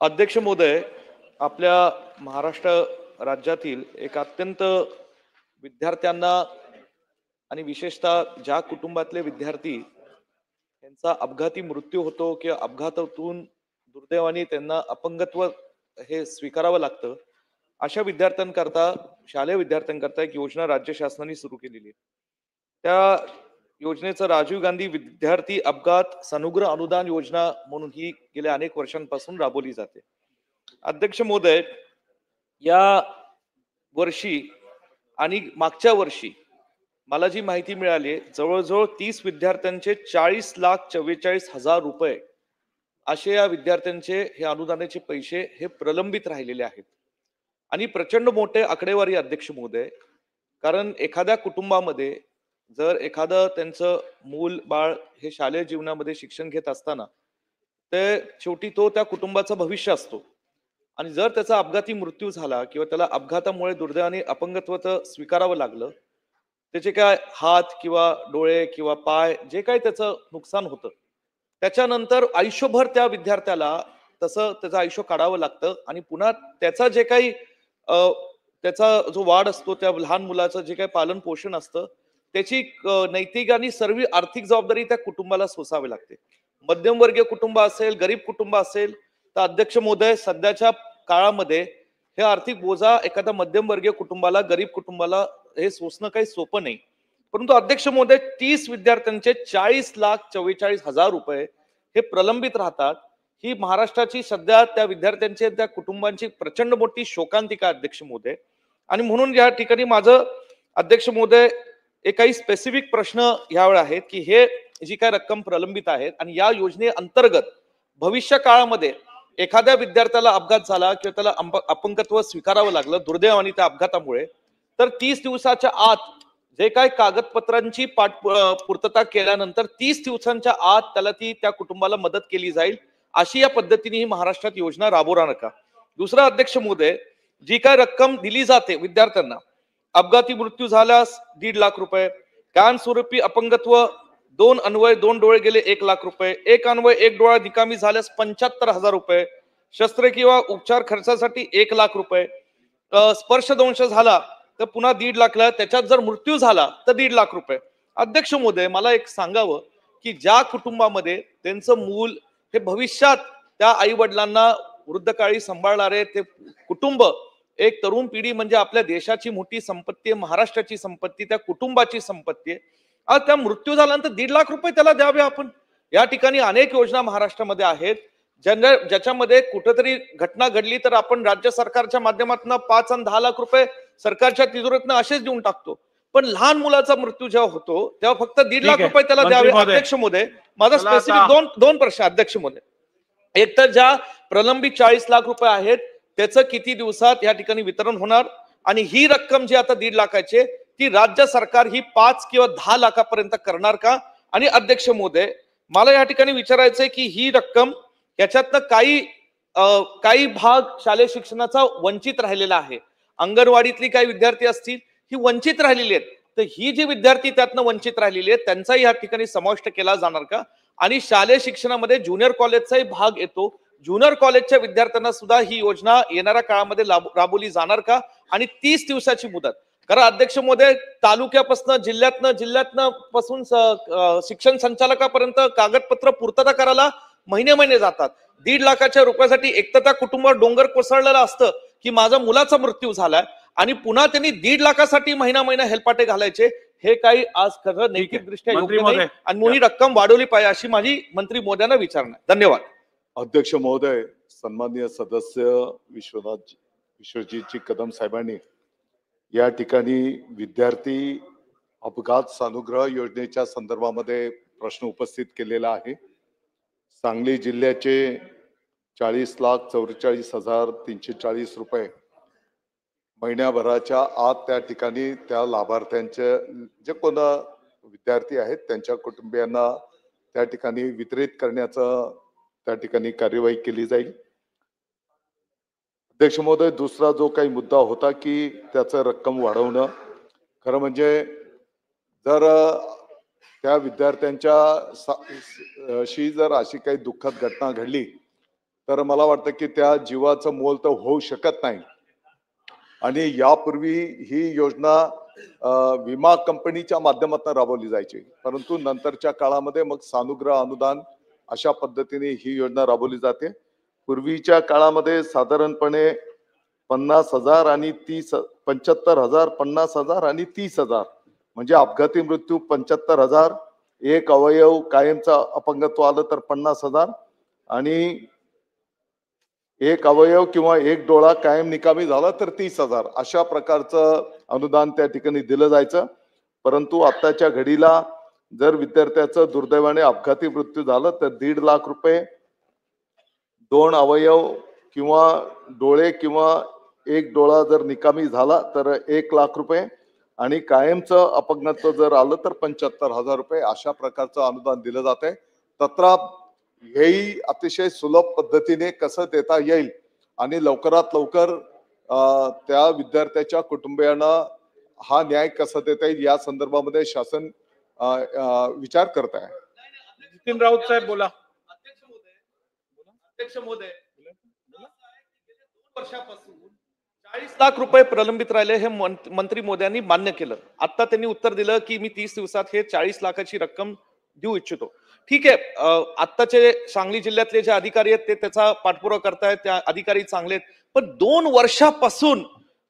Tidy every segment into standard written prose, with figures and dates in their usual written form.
अध्यक्ष महोदय, आपल्या महाराष्ट्र राज्यातील एक अत्यंत विद्यार्थ्यांना आणि विशेषतः ज्या कुटुंबातले विद्यार्थी यांचा अपघाती मृत्यू होतो किंवा अपघातातून दुर्दैवाने त्यांना अपंगत्व हे स्वीकारावं लागतं, अशा विद्यार्थ्यांकरता, शालेय विद्यार्थ्यांकरता एक योजना राज्य शासनाने सुरू केलेली आहे. त्या योजनेचं राजीव गांधी विद्यार्थी अपघात सनुग्रह अनुदान योजना म्हणून ही गेल्या अनेक वर्षांपासून राबवली जाते. अध्यक्ष महोदय, या वर्षी आणि मागच्या वर्षी मला जी माहिती मिळाली आहे, जवळजवळ 30 विद्यार्थ्यांचे 40,44,000 रुपये असे या विद्यार्थ्यांचे हे अनुदानाचे पैसे हे प्रलंबित राहिलेले आहेत. आणि प्रचंड मोठे आकडेवारी अध्यक्ष महोदय, कारण एखाद्या कुटुंबामध्ये जर एखादं त्यांचं मूल बाळ हे शालेय जीवनामध्ये शिक्षण घेत असताना ते शेवटी तो त्या कुटुंबाचं भविष्य असतो. आणि जर त्याचा अपघाती मृत्यू झाला किंवा त्याला अपघातामुळे दुर्दैवाने अपंगत्वाचं स्वीकारावं लागलं, त्याचे काय हात किंवा डोळे किंवा पाय जे काही त्याचं नुकसान होतं, त्याच्यानंतर आयुष्यभर त्या विद्यार्थ्याला तसं त्याचं आयुष्य काढावं लागतं आणि पुन्हा त्याचा जे काही अ, त्याचा जो वाढ असतो, त्या लहान मुलाचं जे काही पालन पोषण असतं, त्याची नैतिक आणि सर्व आर्थिक जबाबदारी त्या कुटुंबाला सोसावी लागते. मध्यमवर्गीय कुटुंब असेल, गरीब कुटुंब असेल, तर अध्यक्ष महोदय, सध्याच्या काळामध्ये हे आर्थिक बोजा एखाद्या मध्यमवर्गीय कुटुंबाला, गरीब कुटुंबाला हे सोसणं काही सोपं नाही. परंतु अध्यक्ष महोदय, 30 विद्यार्थ्यांचे 40,44,000 रुपये हे प्रलंबित राहतात. ही महाराष्ट्राची सध्या त्या विद्यार्थ्यांची त्या कुटुंबांची प्रचंड मोठी शोकांतिका अध्यक्ष महोदय. आणि म्हणून या ठिकाणी माझं अध्यक्ष महोदय एक काही स्पेसिफिक प्रश्न यावेळी आहेत की हे जी काय रक्कम प्रलंबित आहेत आणि या योजनेअंतर्गत भविष्य काळामध्ये एखाद्या विद्यार्थ्याला अपघात झाला किंवा त्याला अपंगत्व स्वीकारावं लागलं दुर्दैवाने त्या अपघातामुळे, तर 30 दिवसाच्या आत जे काही कागदपत्रांची पूर्तता केल्यानंतर 30 दिवसांच्या आत त्याला त्या कुटुंबाला मदत केली जाईल, अशी या पद्धतीने ही महाराष्ट्रात योजना राबवणार का? दुसरा अध्यक्ष महोदय, जी काय रक्कम दिली जाते विद्यार्थ्यांना, अपघाती मृत्यू झाल्यास 1.5 लाख रुपये, कायमस्वरूपी अपंगत्व, 2 अन्वय 2 डोळे गेले 1 लाख रुपये, एक अन्वय 1 डोळा निकामी झाल्यास 75,000 रुपये, शस्त्र किंवा उपचार खर्चासाठी 1 लाख रुपये, स्पर्शदंश झाला तर पुन्हा 1.5 लाख, त्याच्यात जर मृत्यू झाला तर 1.5 लाख रुपये. अध्यक्ष महोदय, मला एक सांगावं की ज्या कुटुंबामध्ये त्यांचं मूल हे भविष्यात त्या आई वडिलांना वृद्धकाळी सांभाळणारे ते कुटुंब, एक तरुण पिढी म्हणजे आपल्या देशाची मोठी संपत्ती आहे, महाराष्ट्राची संपत्ती, त्या कुटुंबाची संपत्ती आहे. आज त्या मृत्यू झाल्यानंतर 1.5 लाख रुपये त्याला द्यावे आपण. या ठिकाणी अनेक योजना महाराष्ट्रामध्ये आहेत ज्याच्यामध्ये कुठेतरी घटना घडली तर आपण राज्य सरकारच्या माध्यमातून 5 आणि 10 लाख रुपये सरकारच्या तिजोरीतनं असेच देऊन टाकतो. पण लहान मुलाचा मृत्यू जेव्हा होतो तेव्हा फक्त दीड ठीक लाख आहे रुपये त्याला मंत्री द्यावे. महोदय, अध्यक्ष महोदय, माझा चला स्पेसिफिक आता दोन दोन प्रश्न अध्यक्ष महोदय. एक तर ज्या प्रलंबित 40 लाख रुपये आहेत त्याचं किती दिवसात या ठिकाणी वितरण होणार, आणि ही रक्कम जी आता 1.5 लाखाची ती राज्य सरकार ही 5 किंवा 10 लाखापर्यंत करणार का? आणि अध्यक्ष महोदय, मला या ठिकाणी विचारायचंय की ही रक्कम याच्यातनं काही भाग शालेय शिक्षणाचा वंचित राहिलेला आहे. अंगणवाडीतली काही विद्यार्थी असतील ही वंचित राहिलेली आहेत, तर ही जी विद्यार्थी त्यातनं वंचित राहिलेली आहेत त्यांचाही या ठिकाणी समाविष्ट केला जाणार का? आणि शालेय शिक्षणामध्ये ज्युनियर कॉलेजचाही भाग येतो, ज्युनियर कॉलेजच्या विद्यार्थ्यांना सुद्धा ही योजना येणाऱ्या काळामध्ये राबवली जाणार का? आणि 30 दिवसाची मुदत, कारण अध्यक्ष महोदय, तालुक्यापासून जिल्ह्यातनं पासून शिक्षण संचालकापर्यंत कागदपत्र पूर्तता करायला महिने महिने जातात. 1.5 लाखाच्या रुपयासाठी एक तर त्या कुटुंबावर डोंगर कोसळलेलं असतं की माझा मुलाचा मृत्यू झालाय, आणि पुन्हा त्यांनी 1.5 लाखासाठी महिना महिना हेलपाटे घालायचे. हे काही आज खरं नैतिकदृष्ट्या मंत्री योग्य नाही महोदय, आणि ही रक्कम वाढवली पाहिजे अशी माझी मंत्री महोदयांना विचारणा. धन्यवाद. अध्यक्ष महोदय, सन्माननीय सदस्य विश्वजीतजी कदम साहेबांनी या ठिकाणी विद्यार्थी अपघात सानुग्रह योजनेच्या संदर्भामध्ये प्रश्न उपस्थित केलेला आहे. सांगली जिल्ह्याचे 40,44,340 महिन्याभराच्या आत त्या ठिकाणी त्या लाभार्थ्यांचे जे कोण विद्यार्थी आहेत त्यांच्या कुटुंबियांना त्या ठिकाणी वितरित करण्याचं त्या ठिकाणी कार्यवाही केली जाईल. अध्यक्ष महोदय, दुसरा जो काही मुद्दा होता की त्याचं रक्कम वाढवणं, खरं म्हणजे जर त्या विद्यार्थ्यांच्या शी जर अशी काही दुःखद घटना घडली तर मला वाटतं की त्या जीवाचं मोल तर होऊ शकत नाही. आणि यापूर्वी ही योजना विमा कंपनीच्या माध्यमातून राबवली जायची, परंतु नंतरच्या काळामध्ये मग सानुग्रह अनुदान अशा पद्धतीने ही योजना राबवली जाते. पूर्वीच्या काळामध्ये साधारणपणे 50,000 आणि 75,000, 50,000 आणि 30,000 म्हणजे अपघाती मृत्यू 75,000, एक अवयव कायमचा अपंगत्व आलं तर 50,000 आणि एक अवयव किंवा एक डोळा कायम निकामी झाला तर 30,000 अशा प्रकारचं अनुदान त्या ठिकाणी दिलं जायचं. परंतु आताच्या घडीला जर विद्यार्थ्याचं दुर्दैवाने अपघाती मृत्यू झालं तर 1.5 लाख रुपये, 2 अवयव किंवा डोळे किंवा एक डोळा जर निकामी झाला तर 1 लाख रुपये आणि कायमचं अपंगत्व जर आलं तर 75,000 रुपये अशा प्रकारचं अनुदान दिलं जाते. तत्राप हेही अतिशय सुलभ पद्धतीने कसं देता येईल आणि लवकरात लवकर त्या विद्यार्थ्याच्या कुटुंबियांना हा न्याय कसा देता येईल या संदर्भामध्ये शासन विचार करत आहे. नितीन राऊत साहेब बोला. अध्यक्ष महोदय, 2 वर्षापासून 40 लाख रुपये प्रलंबित राहिले हे मंत्री मोदयांनी मान्य केलं. आता त्यांनी उत्तर दिलं की मी 30 दिवसात हे 40 लाखाची रक्कम देऊ इच्छितो. ठीक आहे, आत्ताचे सांगली जिल्ह्यातले जे अधिकारी आहेत ते त्याचा पाठपुरावा करतायत, त्या अधिकारी चांगले आहेत, पण 2 वर्षापासून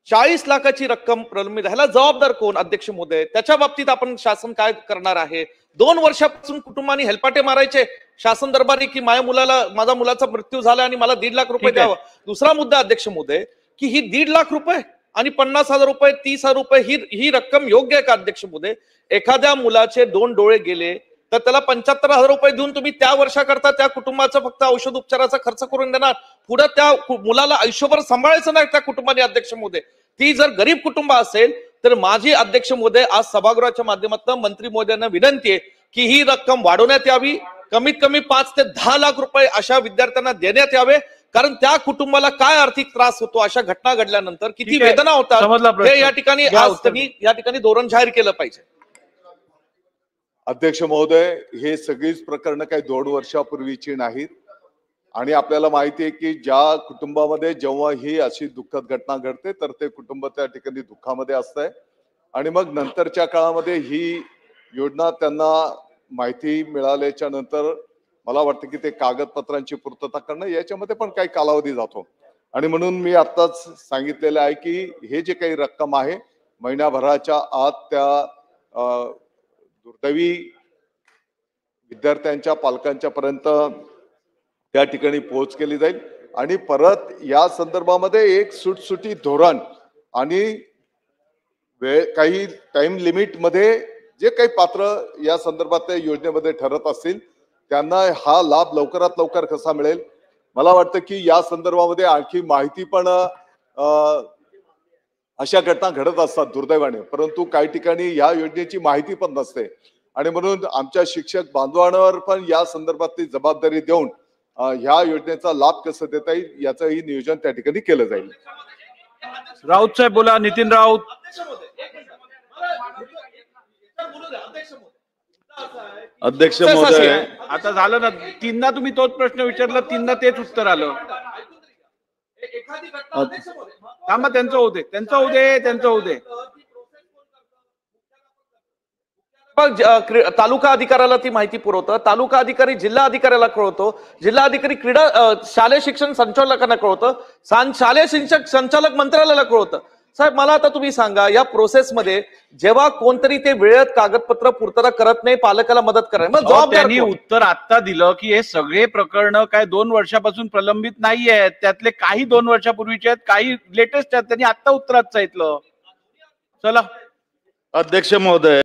40 लाखाची रक्कम प्रलंबित, ह्याला जबाबदार कोण अध्यक्ष महोदय? त्याच्या बाबतीत आपण शासन काय करणार आहे? 2 वर्षापासून कुटुंबांनी हेलपाटे मारायचे शासन दरबारी की माझ्या मुलाचा मृत्यू झाला आणि मला 1.5 लाख रुपये द्यावं. दुसरा मुद्दा अध्यक्ष महोदय की ही 1.5 लाख रुपये आणि 50,000 रुपये, 30,000 रुपये ही रक्कम योग्य आहे का अध्यक्ष महोदय? एखाद्या मुलाचे 2 डोळे गेले तर त्याला 75,000 रुपये देऊन तुम्ही त्या वर्षाकरता त्या कुटुंबाचा फक्त औषध उपचाराचा खर्च करून देणार, पुढे त्या मुलाला आयुष्यभर सांभाळायचं नाही त्या कुटुंबाने अध्यक्ष महोदय? ती जर गरीब कुटुंब असेल तर माझी अध्यक्ष महोदय आज सभागृहाच्या माध्यमातून मंत्री महोदयांना विनंती आहे की ही रक्कम वाढवण्यात यावी, कमीत कमी 5 ते 10 लाख रुपये अशा विद्यार्थ्यांना देण्यात यावे, कारण त्या कुटुंबाला काय आर्थिक त्रास होतो अशा घटना घडल्यानंतर किती वेदना होतात हे या ठिकाणी आज त्यांनी या ठिकाणी धोरण जाहीर केलं पाहिजे. अध्यक्ष महोदय, हे सगळीच प्रकरणं काही 2 वर्षापूर्वीची नाहीत आणि आपल्याला माहिती आहे की ज्या कुटुंबामध्ये जेव्हा ही अशी दुःखद घटना घडते तर ते कुटुंब त्या ठिकाणी दुःखामध्ये असतंय आणि मग नंतरच्या काळामध्ये ही योजना त्यांना माहिती मिळाल्याच्या नंतर मला वाटतं की ते कागदपत्रांची पूर्तता करणं याच्यामध्ये पण काही कालावधी जातो आणि म्हणून मी आत्ताच सांगितलेलं आहे की हे जे काही रक्कम आहे महिन्याभराच्या आत त्या दुर्दैवी विद्यार्थ्यांच्या पालकांच्या पर्यंत त्या ठिकाणी पोहोच केली जाईल आणि परत या संदर्भामध्ये एक सुटसुटी धोरण आणि काही टाइम लिमिट मध्ये जे काही पात्र या संदर्भात योजनेमध्ये ठरत असतील त्यांना हा लाभ लवकरात लवकर कसा मिळेल. मला वाटतं की या संदर्भामध्ये आणखी माहिती पण अशा घटना घडत असतात दुर्दैवाने, परंतु काही ठिकाणी या योजनेची माहिती पण नसते आणि म्हणून आमच्या शिक्षक बांधवांवर पण या संदर्भातली जबाबदारी देऊन ह्या योजनेचा लाभ कसा देता येईल याचंही नियोजन त्या ठिकाणी केलं जाईल. राऊत साहेब बोला. नितीन राऊत. अध्यक्ष महोदय, आता झालं ना, 3दा तुम्ही तोच प्रश्न विचारला, 3दा तेच उत्तर आलं. थांबा, त्यांचं होऊ दे. तालुका अधिकाऱ्याला ती माहिती पुरवतं, तालुका अधिकारी जिल्हा अधिकाऱ्याला कळवतो, जिल्हा अधिकारी शालेय शिक्षण संचालकांना कळवतं, शालेय शिक्षण संचालक मंत्रालयाला कळवतं. साहेब मला आता तुम्ही सांगा, या प्रोसेसमध्ये जेव्हा कोणतरी ते वेळेत कागदपत्र पूर्तता करत नाही, पालकाला मदत करायला मग त्यांनी उत्तर आता दिलं की हे सगळे प्रकरण काय 2 वर्षापासून प्रलंबित नाही आहेत, त्यातले काही 2 वर्षापूर्वीचे आहेत, काही लेटेस्ट आहेत. त्यांनी आता उत्तरात सांगितलं. चला अध्यक्ष महोदय.